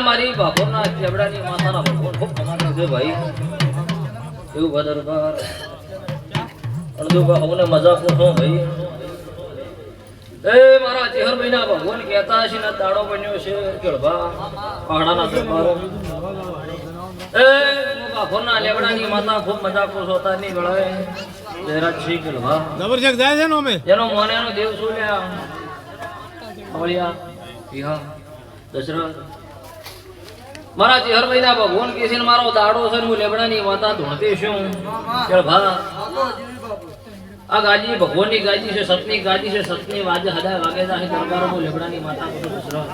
મારી બાપોના ચેવડાની માતાના ભગવાન ખૂબ કમાતો છે ભાઈ એવું બદરબાર અડધો અમને મજાક નો ભાઈ એ મારા ચહેર મહિના ભગવાન કહેતા છે ને દાડો બન્યો છે કેળભા પહાડાના દરબારો એ બાપોના લેવડાની માતા ખૂબ મજાક નો સોતાની ગળાએ જયરાજ છે કેળભા જબરજસ્ત જાય છે નો મે જેનો મોનેનો દેવ સુલ્યા આવળિયા ઈહા દશરથ મારા ચહેર મહિના ભગવાન કે છે ને મારો દાડો છે હું લેબડાની માતા ધોણતી છું કેળભા આ ગાજી ભગવાનની ગાજી છે સતની ગાજી છે સતની વાજે હદાય વાગે જાય દરબારો હું લેબડાની માતા કરું દશરથ